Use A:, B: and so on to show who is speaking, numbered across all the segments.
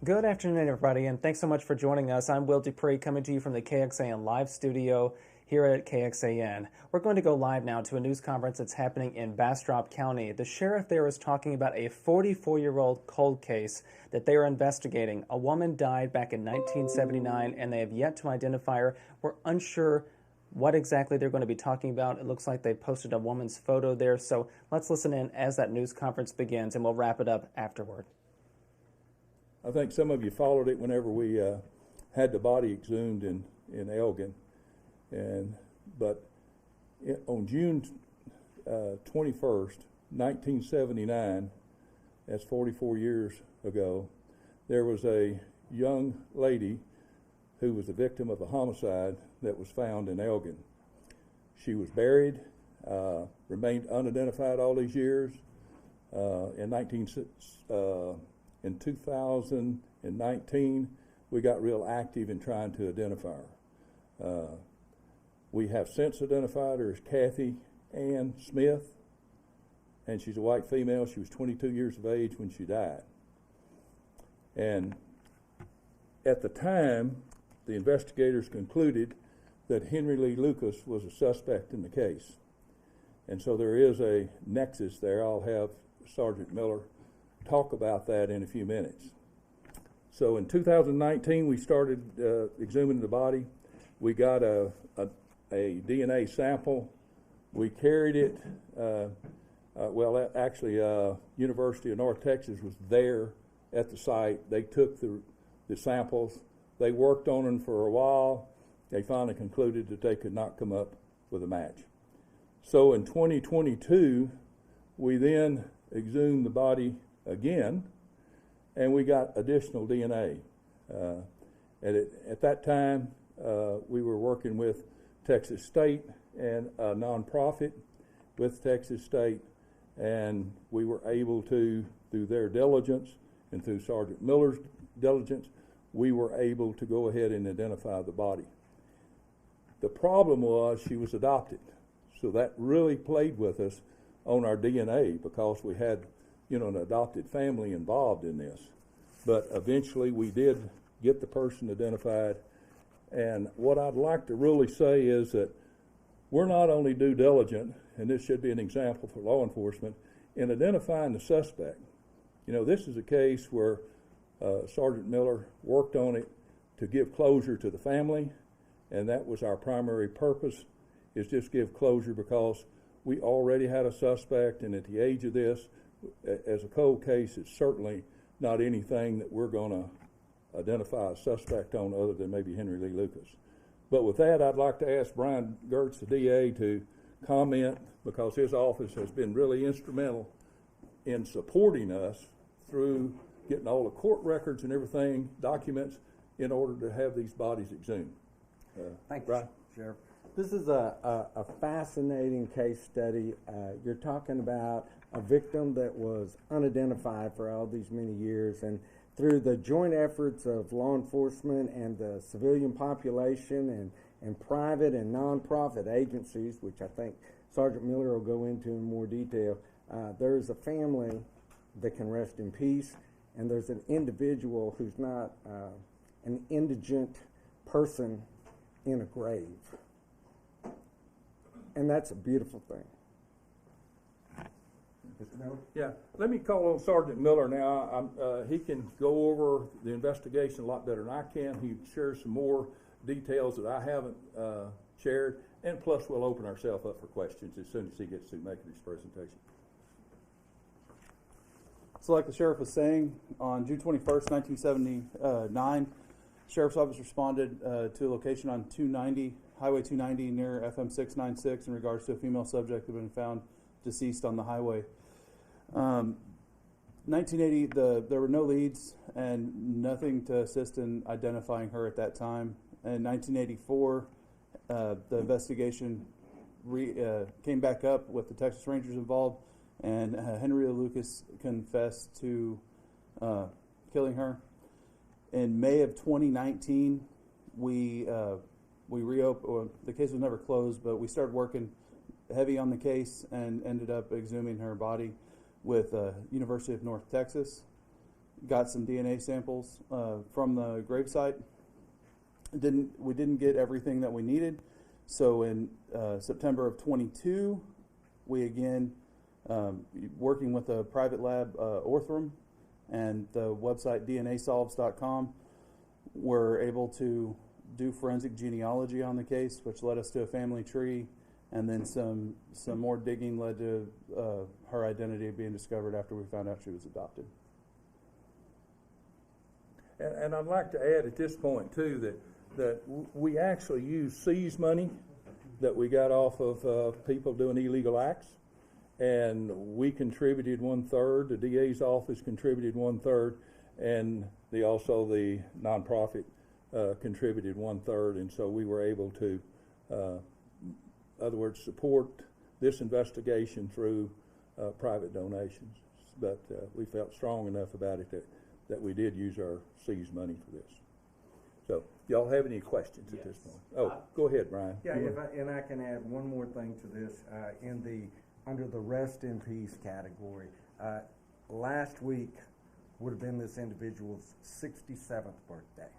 A: Good afternoon, everybody, and thanks so much for joining us. I'm Will Dupree, coming to you from the KXAN live studio here at KXAN. We're going to go live now to a news conference that's happening in Bastrop County. The sheriff there is talking about a 44-year-old cold case that they are investigating. A woman died back in 1979, and they have yet to identify her. We're unsure what exactly they're going to be talking about. It looks like they posted a woman's photo there, so let's listen in as that news conference begins, and we'll wrap it up afterward.
B: I think some of you followed it whenever we had the body exhumed in Elgin, but on June 21st, 1979, that's 44 years ago, there was a young lady who was the victim of a homicide that was found in Elgin. She was buried, remained unidentified all these years. In 2019, we got real active in trying to identify her. We have since identified her as Kathy Ann Smith, and she's a white female. She was 22 years of age when she died. And at the time, the investigators concluded that Henry Lee Lucas was a suspect in the case. And so there is a nexus there. I'll have Sergeant Miller talk about that in a few minutes. So in 2019, we started exhuming the body. We got a DNA sample. We carried it. University of North Texas was there at the site. They took the samples. They worked on them for a while. They finally concluded that they could not come up with a match. So in 2022, we then exhumed the body again, and we got additional DNA. At that time, we were working with Texas State and a nonprofit with Texas State, and we were able to, through their diligence and through Sergeant Miller's diligence, we were able to go ahead and identify the body. The problem was she was adopted, so that really played with us on our DNA because we had an adopted family involved in this. But eventually we did get the person identified. And what I'd like to really say is that we're not only due diligent, and this should be an example for law enforcement, in identifying the suspect. This is a case where Sergeant Miller worked on it to give closure to the family, and that was our primary purpose, is just give closure because we already had a suspect, and at the age of this, as a cold case, it's certainly not anything that we're going to identify a suspect on other than maybe Henry Lee Lucas. But with that, I'd like to ask Brian Gertz, the DA, to comment because his office has been really instrumental in supporting us through getting all the court records and everything, documents, in order to have these bodies exhumed.
C: Thank you,
B: Brian?
C: Sheriff. This is a fascinating case study. You're talking about a victim that was unidentified for all these many years, and through the joint efforts of law enforcement and the civilian population and private and nonprofit agencies, which I think Sergeant Miller will go into in more detail, there's a family that can rest in peace, and there's an individual who's not an indigent person in a grave. And that's a beautiful thing.
B: Yeah, let me call on Sergeant Miller now. He can go over the investigation a lot better than I can. He shares some more details that I haven't shared, and plus we'll open ourselves up for questions as soon as he gets to making his presentation.
D: So like the sheriff was saying, on June 21st, 1979, Sheriff's Office responded to a location on Highway 290 near FM 696 in regards to a female subject that had been found deceased on the highway. 1980, there were no leads and nothing to assist in identifying her at that time. In 1984, the investigation came back up with the Texas Rangers involved, and Henry Lucas confessed to killing her. In May of 2019, we reopened. The case was never closed, but we started working heavy on the case and ended up exhuming her body with University of North Texas. got some DNA samples from the gravesite. We didn't get everything that we needed, so in September of 22, we again, working with a private lab, Orthram, and the website DNAsolves.com, were able to do forensic genealogy on the case, which led us to a family tree, and then some more digging led to her identity being discovered after we found out she was adopted.
B: And I'd like to add at this point too that we actually use seized money that we got off of people doing illegal acts, and we contributed 1/3. The DA's office contributed 1/3, and the nonprofit contributed 1/3, and so we were able to, other words, support this investigation through private donations. But we felt strong enough about it that we did use our seized money for this. So, y'all have any questions at this point? Oh, go ahead, Brian.
C: Yeah, and I can add one more thing to this. Under the rest in peace category, last week would have been this individual's 67th birthday.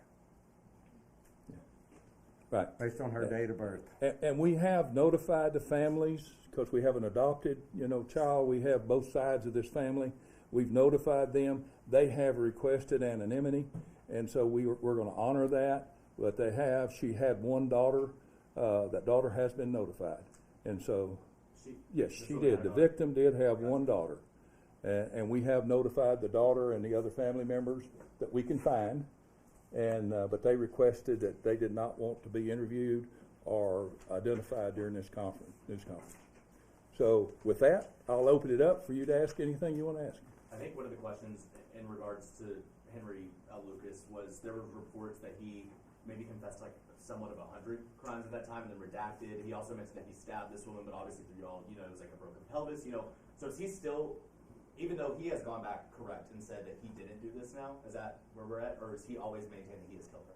B: Right.
C: Based on her date of birth.
B: And we have notified the families, because we have an adopted, child. We have both sides of this family. We've notified them. They have requested anonymity, and so we're going to honor that. But they have. She had one daughter. That daughter has been notified, and so yes, she did. The victim did have one daughter, and we have notified the daughter and the other family members that we can find. And but they requested that they did not want to be interviewed or identified during this conference. So with that, I'll open it up for you to ask anything you want to ask.
E: I think one of the questions in regards to Henry Lucas was there were reports that he maybe confessed like somewhat of 100 crimes at that time and then redacted. He also mentioned that he stabbed this woman, but obviously through y'all, it was like a broken pelvis. So is he still? Even though he has gone back correct and said that he didn't do this now, is that where we're at? Or is he always maintaining he has killed her?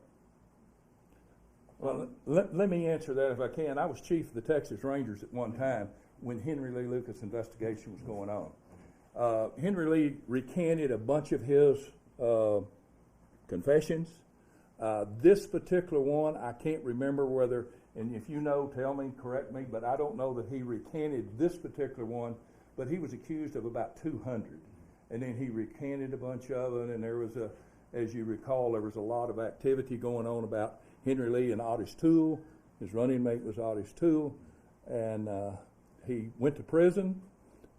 B: Well, let me answer that if I can. I was chief of the Texas Rangers at one time when Henry Lee Lucas' investigation was going on. Henry Lee recanted a bunch of his confessions. This particular one, I can't remember whether, and if you know, tell me, correct me, but I don't know that he recanted this particular one. But he was accused of about 200, and then he recanted a bunch of them, and there was as you recall, there was a lot of activity going on about Henry Lee and Otis Toole. His running mate was Otis Toole, and he went to prison.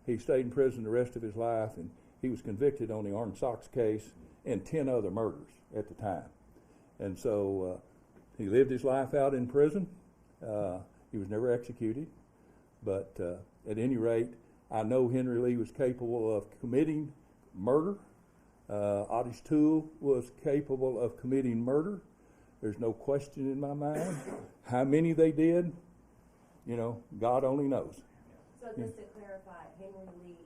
B: He stayed in prison the rest of his life, and he was convicted on the Orange Sox case and 10 other murders at the time. And so he lived his life out in prison. He was never executed, but at any rate, I know Henry Lee was capable of committing murder. Otis Toole was capable of committing murder. There's no question in my mind. How many they did, God only knows.
F: So just to clarify, Henry Lee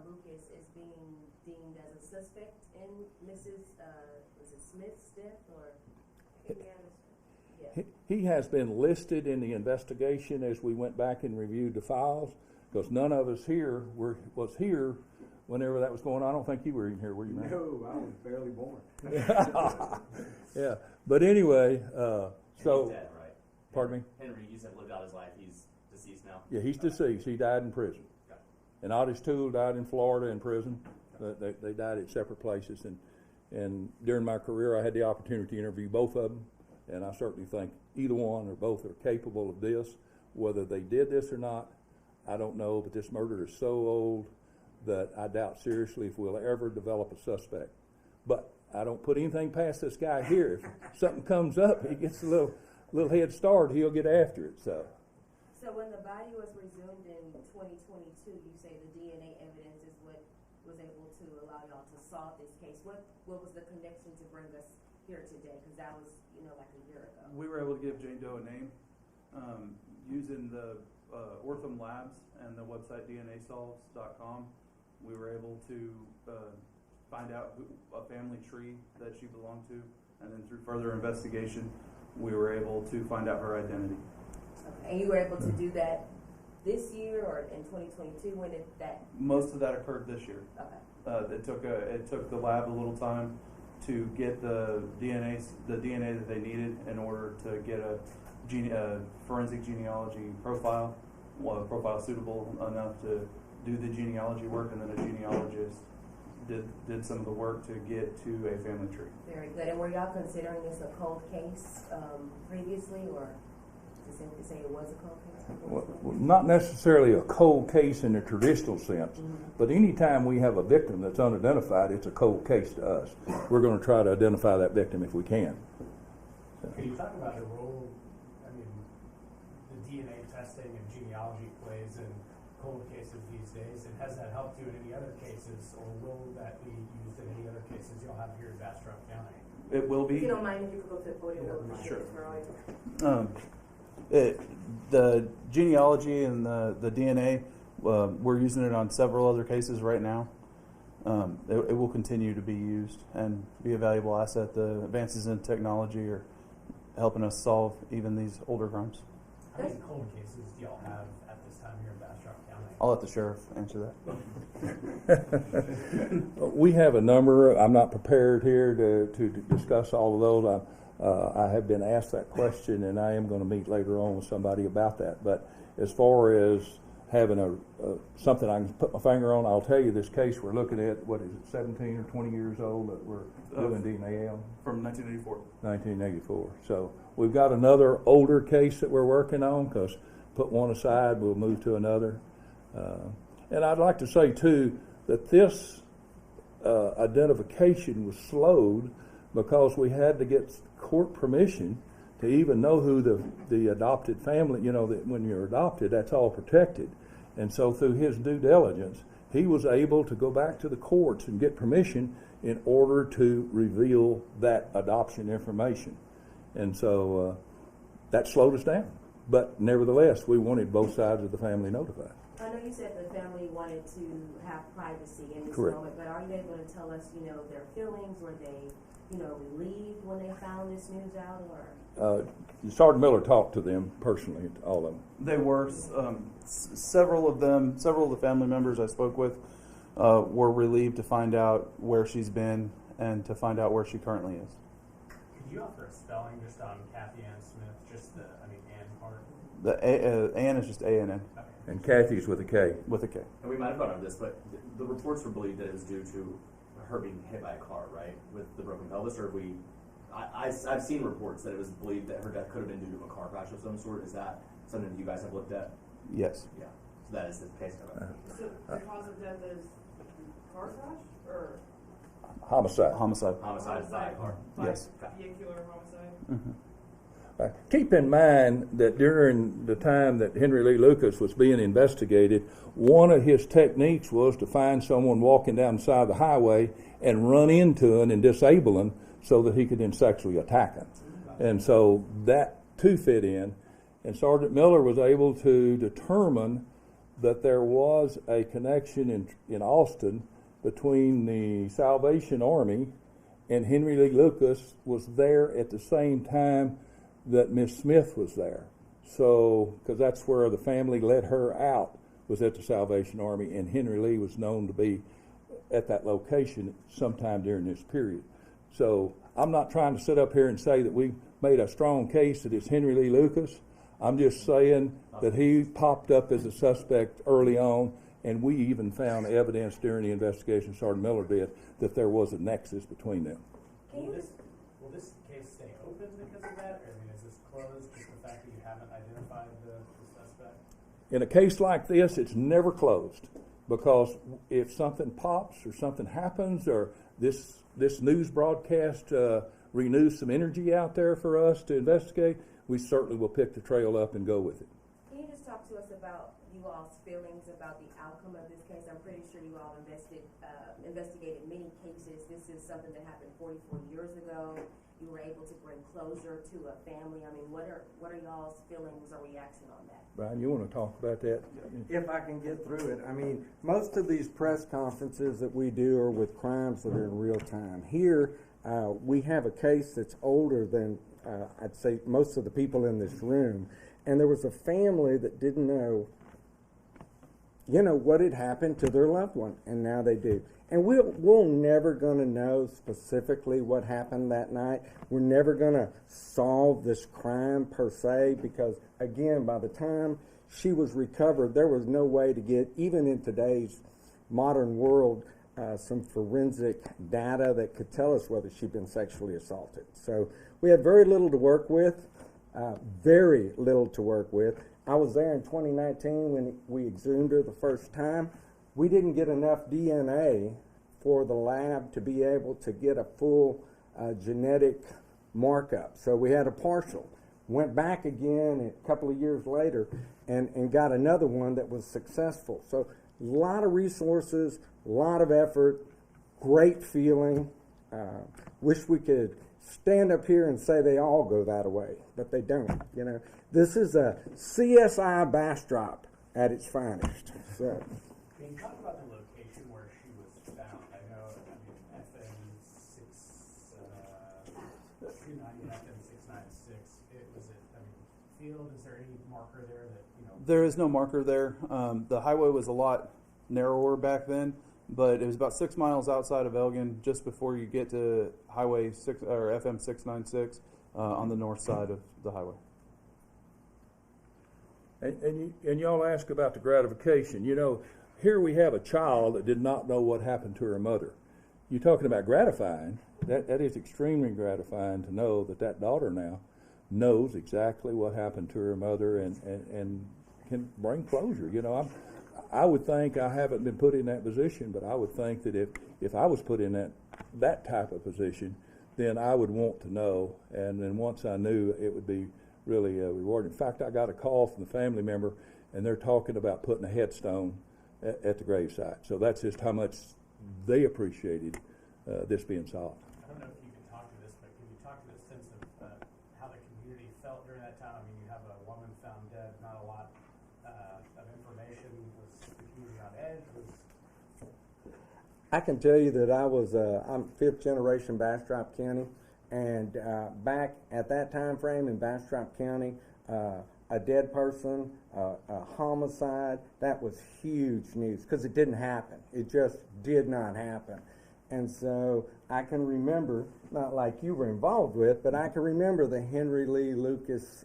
F: Lucas is being deemed as a suspect in Mrs. Was it Smith's death or? Yeah.
B: He has been listed in the investigation as we went back and reviewed the files. Because none of us here was here whenever that was going on. I don't think you were even here, were you, man?
C: No, I was barely born.
B: Yeah, but anyway, so.
E: He's dead, right?
B: Pardon me?
E: Henry, you said lived out his life. He's deceased now?
B: Yeah, he's deceased. He died in prison.
E: Okay.
B: And Otis Toole died in Florida in prison. They died at separate places. And during my career, I had the opportunity to interview both of them. And I certainly think either one or both are capable of this. Whether they did this or not, I don't know, but this murder is so old that I doubt seriously if we'll ever develop a suspect. But I don't put anything past this guy here. If something comes up, he gets a little head start, he'll get after it. So
F: when the body was resumed in 2022, you say the DNA evidence is what was able to allow y'all to solve this case. What was the connection to bring us here today? Because that was, like a year ago.
D: We were able to give Jane Doe a name using the Ortham Labs and the website DNAsolves.com. We were able to find out a family tree that she belonged to, and then through further investigation, we were able to find out her identity.
F: Okay. And you were able to do that this year or in 2022? When did that?
D: Most of that occurred this year.
F: Okay.
D: It took the lab a little time to get the DNA that they needed in order to get a forensic genealogy profile suitable enough to do the genealogy work, and then a genealogist did some of the work to get to a family tree.
F: Very good. And were y'all considering this a cold case previously, or to simply say it was a cold case?
B: Well, not necessarily a cold case in the traditional sense, but anytime we have a victim that's unidentified, it's a cold case to us. We're going to try to identify that victim if we can.
G: Can you talk about the role, I mean, the DNA testing and genealogy plays in cold cases these days, and has that helped you in any other cases, or will that be used in any other cases you'll have here in Bastrop County?
D: It will be.
F: If you don't mind, if you could go to the podium.
G: Yeah,
D: sure.
F: For
D: The genealogy and the DNA, we're using it on several other cases right now. It will continue to be used and be a valuable asset. The advances in technology are helping us solve even these older crimes.
G: How many cold cases do y'all have at this time here in Bastrop County?
D: I'll let the sheriff answer that.
B: We have a number. I'm not prepared here to discuss all of those. I have been asked that question, and I am going to meet later on with somebody about that. But as far as having something I can put my finger on, I'll tell you this case we're looking at, what is it, 17 or 20 years old that we're doing DNA on?
D: From 1984.
B: 1984. So we've got another older case that we're working on, because put one aside, we'll move to another. And I'd like to say, too, that this identification was slowed because we had to get court permission to even know who the adopted family, that when you're adopted, that's all protected. And so through his due diligence, he was able to go back to the courts and get permission in order to reveal that adoption information. And so that slowed us down. But nevertheless, we wanted both sides of the family notified.
F: I know you said the family wanted to have privacy in this
B: Correct.
F: moment, but are you able to tell us, their feelings? Were they, relieved when they found this news out, or?
B: Sergeant Miller talked to them personally, all of them.
D: They were several of the family members I spoke with were relieved to find out where she's been and to find out where she currently is.
G: Could you offer a spelling just on Kathy Ann Smith, just the, Ann part?
D: The Ann is just A-N-N
G: Okay.
B: And Kathy's with a K.
D: with a K.
E: And we might have gone over this, but the reports were believed that it was due to her being hit by a car, right, with the broken pelvis, or have we? I've seen reports that it was believed that her death could have been due to a car crash of some sort. Is that something that you guys have looked at?
D: Yes.
E: Yeah. So that is the case.
H: So the cause of death is car crash or
B: Homicide.
D: Homicide.
E: Homicide by a car.
D: Yes.
H: vehicular homicide?
B: Keep in mind that during the time that Henry Lee Lucas was being investigated, one of his techniques was to find someone walking down the side of the highway and run into them and disable them so that he could then sexually attack them. And so that too fit in. And Sergeant Miller was able to determine that there was a connection in Austin between the Salvation Army and Henry Lee Lucas was there at the same time that Miss Smith was there. So, because that's where the family let her out, was at the Salvation Army, and Henry Lee was known to be at that location sometime during this period. So, I'm not trying to sit up here and say that we made a strong case that it's Henry Lee Lucas. I'm just saying that he popped up as a suspect early on, and we even found evidence during the investigation Sergeant Miller did that there was a nexus between them.
G: Will this case stay open because of that? Or, is this closed, just the fact that you haven't identified the suspect?
B: In a case like this, it's never closed, because if something pops or something happens or this news broadcast renews some energy out there for us to investigate, we certainly will pick the trail up and go with it.
F: Can you just talk to us about you all's feelings about the outcome of this case? I'm pretty sure you all investigated many cases. This is something that happened 44 years ago. You were able to bring closure to a family. What are y'all's feelings or reaction on that?
B: Brian, you want to talk about that?
C: If I can get through it. Most of these press conferences that we do are with crimes that are in real time. Here, we have a case that's older than, I'd say, most of the people in this room. And there was a family that didn't know what had happened to their loved one, and now they do. And we're never going to know specifically what happened that night. We're never going to solve this crime per se, because again, by the time she was recovered, there was no way to get, even in today's modern world, some forensic data that could tell us whether she'd been sexually assaulted. So we had very little to work with, very little to work with. I was there in 2019 when we exhumed her the first time. We didn't get enough DNA for the lab to be able to get a full genetic markup. So we had a partial. Went back again a couple of years later and got another one that was successful. So a lot of resources, a lot of effort, great feeling. Wish we could stand up here and say they all go that way, but they don't. This is a CSI Bastrop at its finest. So.
G: Can you talk about the location where she was found? I know, FM 629 and FM 696. Field. Is there any marker there that
D: There is no marker there. The highway was a lot narrower back then, but it was about 6 miles outside of Elgin, just before you get to Highway 6 or FM 696 on the north side of the highway.
B: And y'all ask about the gratification. Here we have a child that did not know what happened to her mother. You're talking about gratifying. That is extremely gratifying to know that daughter now knows exactly what happened to her mother and can bring closure. I would think, I haven't been put in that position, but I would think that if I was put in that type of position, then I would want to know, and then once I knew, it would be really rewarding. In fact, I got a call from the family member, and they're talking about putting a headstone at the gravesite. So that's just how much they appreciated this being solved.
G: I don't know if you can talk to this, but can you talk to the sense of how the community felt during that time? You have a woman found dead, not a lot of information. Was the community on edge?
C: I can tell you that I'm fifth generation Bastrop County, and back at that time frame in Bastrop County, a dead person, a homicide, that was huge news because it didn't happen. It just did not happen. And so I can remember, not like you were involved with, but I can remember the Henry Lee Lucas,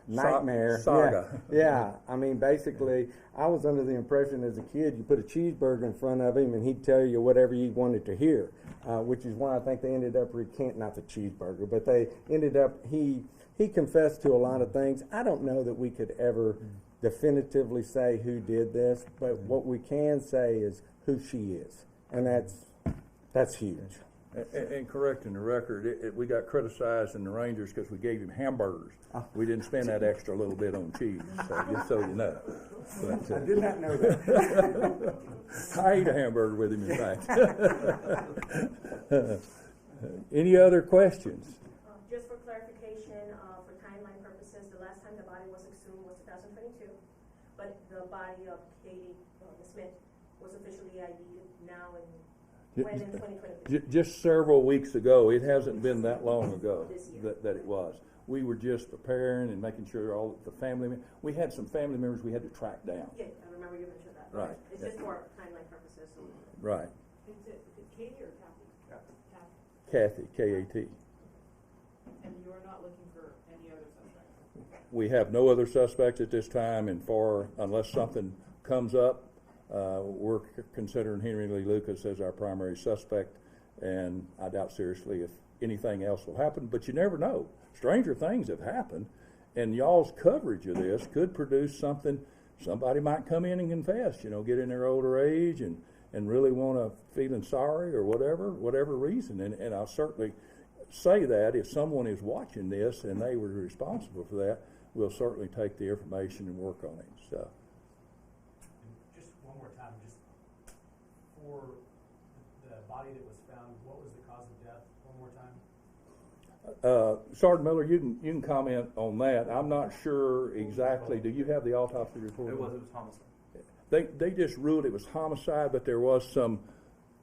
C: nightmare.
B: Saga.
C: Yeah. Basically, I was under the impression as a kid, you put a cheeseburger in front of him and he'd tell you whatever you wanted to hear, which is why I think they ended up recanting, not the cheeseburger, but they ended up, he confessed to a lot of things. I don't know that we could ever definitively say who did this, but what we can say is who she is, and that's huge.
B: And correcting the record, we got criticized in the Rangers because we gave him hamburgers. We didn't spend that extra little bit on cheese, so just so you know. But,
C: I did not know that.
B: I ate a hamburger with him, in fact. Any other questions?
I: Just for clarification, for timeline purposes, the last time the body was exhumed was 2022, but the body of Katie Smith was officially ID'd now in 2023.
B: Just several weeks ago. It hasn't been that long ago that it was. We were just preparing and making sure all the family. We had some family members we had to track down.
I: Yeah, I remember you mentioned that.
B: Right.
I: It's just for timeline purposes.
B: Right.
H: Is it Katie or Kathy?
B: Kathy, K-A-T.
H: And you're not looking for any other suspects?
B: We have no other suspects at this time, and unless something comes up, we're considering Henry Lee Lucas as our primary suspect, and I doubt seriously if anything else will happen, but you never know. Stranger things have happened, and y'all's coverage of this could produce something. Somebody might come in and confess, get in their older age and really feeling sorry or whatever reason, and I'll certainly say that if someone is watching this and they were responsible for that, we'll certainly take the information and work on it. So.
G: Just one more time, just for the body that was found, what was the cause of death? One more time.
B: Sergeant Miller, you can comment on that. I'm not sure exactly. Do you have the autopsy report?
E: It was homicide.
B: They just ruled it was homicide, but there was some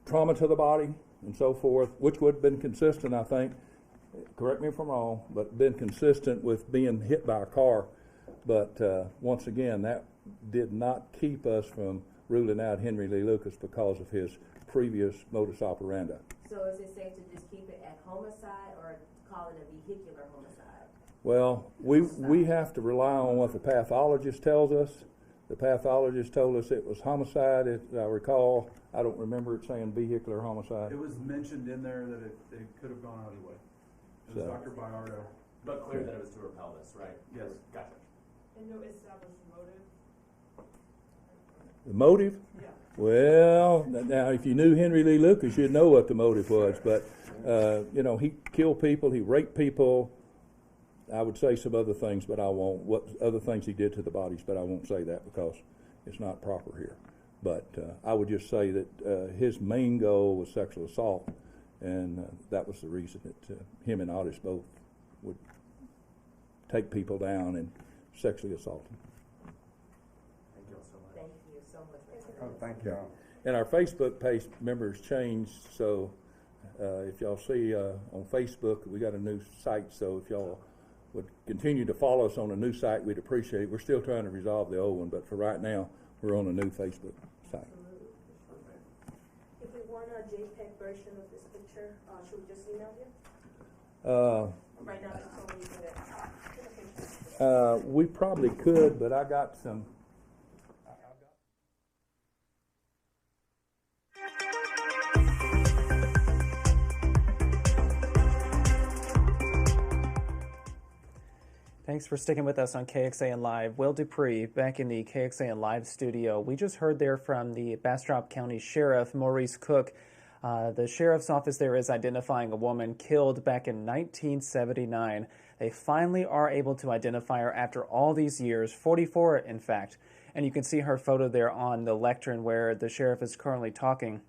B: trauma to the body and so forth, which would have been consistent, I think. Correct me if I'm wrong, but been consistent with being hit by a car. But once again, that did not keep us from ruling out Henry Lee Lucas because of his previous modus operandi.
F: So is it safe to just keep it at homicide or call it a vehicular homicide?
B: Well, we have to rely on what the pathologist tells us. The pathologist told us it was homicide, as I recall. I don't remember it saying vehicular homicide.
D: It was mentioned in there that it could have gone either way. It was
B: So-
D: Dr. Bayardo.
E: But clear that it was to repel this, right?
D: Yes.
E: Gotcha.
H: And no established motive?
B: The motive?
H: Yeah.
B: Well, now if you knew Henry Lee Lucas, you'd know what the motive was. But, he killed people, he raped people. I would say some other things, but I won't. What other things he did to the bodies, but I won't say that because it's not proper here. But I would just say that his main goal was sexual assault, and that was the reason that him and Otis both would take people down and sexually assault them.
E: Thank you all so much.
F: Thank you so much for coming.
C: Oh, thank you.
B: And our Facebook page members changed, so if y'all see on Facebook, we got a new site, so if y'all would continue to follow us on a new site, we'd appreciate it. We're still trying to resolve the old one, but for right now, we're on a new Facebook site.
I: If we want a JPEG version of this picture, should we just email you? Right now, it's only the picture.
B: We probably could, but I got some.
A: Thanks for sticking with us on KXAN Live. Will Dupree back in the KXAN Live studio. We just heard there from the Bastrop County Sheriff, Maurice Cook. The sheriff's office there is identifying a woman killed back in 1979. They finally are able to identify her after all these years, 44 in fact. And you can see her photo there on the lectern where the sheriff is currently talking.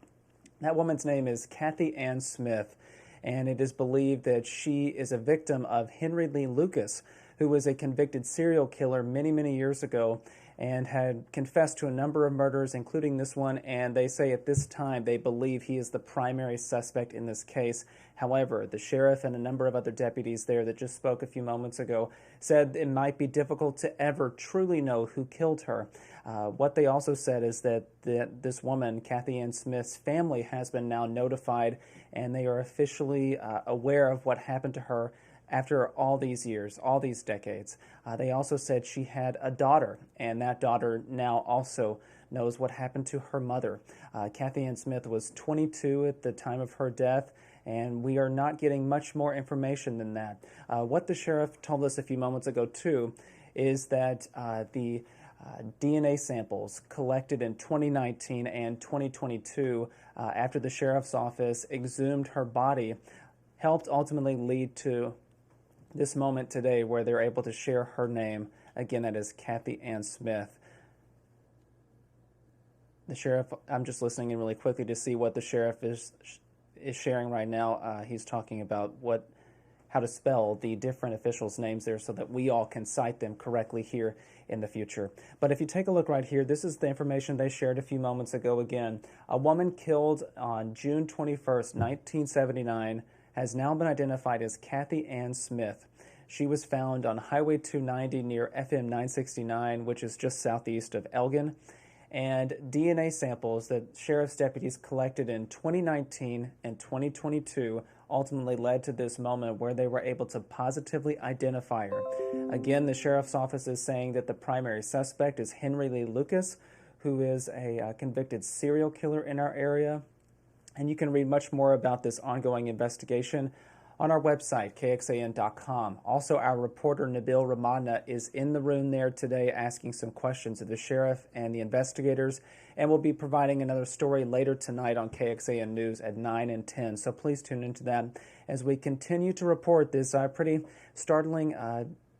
A: That woman's name is Kathy Ann Smith, and it is believed that she is a victim of Henry Lee Lucas, who was a convicted serial killer many, many years ago and had confessed to a number of murders, including this one, and they say at this time they believe he is the primary suspect in this case. However, the sheriff and a number of other deputies there that just spoke a few moments ago said it might be difficult to ever truly know who killed her. What they also said is that this woman, Kathy Ann Smith's family, has been now notified, and they are officially aware of what happened to her after all these years, all these decades. They also said she had a daughter, and that daughter now also knows what happened to her mother. Kathy Ann Smith was 22 at the time of her death, and we are not getting much more information than that. What the sheriff told us a few moments ago, too, is that the DNA samples collected in 2019 and 2022 after the sheriff's office exhumed her body helped ultimately lead to this moment today where they're able to share her name. Again, that is Kathy Ann Smith. The sheriff, I'm just listening in really quickly to see what the sheriff is sharing right now. He's talking about how to spell the different officials' names there so that we all can cite them correctly here in the future. But if you take a look right here, this is the information they shared a few moments ago again. A woman killed on June 21st, 1979, has now been identified as Kathy Ann Smith. She was found on Highway 290 near FM 969, which is just southeast of Elgin. And DNA samples that sheriff's deputies collected in 2019 and 2022 ultimately led to this moment where they were able to positively identify her. Again, the sheriff's office is saying that the primary suspect is Henry Lee Lucas, who is a convicted serial killer in our area. And you can read much more about this ongoing investigation on our website, kxan.com. Also, our reporter, Nabil Ramadna, is in the room there today asking some questions of the sheriff and the investigators, and we'll be providing another story later tonight on KXAN News at 9 and 10. So please tune into that as we continue to report this pretty startling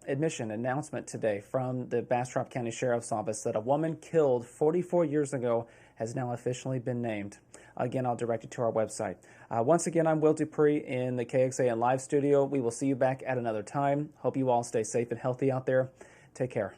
A: announcement today from the Bastrop County Sheriff's Office that a woman killed 44 years ago has now officially been named. Again, I'll direct you to our website. Once again, I'm Will Dupree in the KXAN Live studio. We will see you back at another time. Hope you all stay safe and healthy out there. Take care.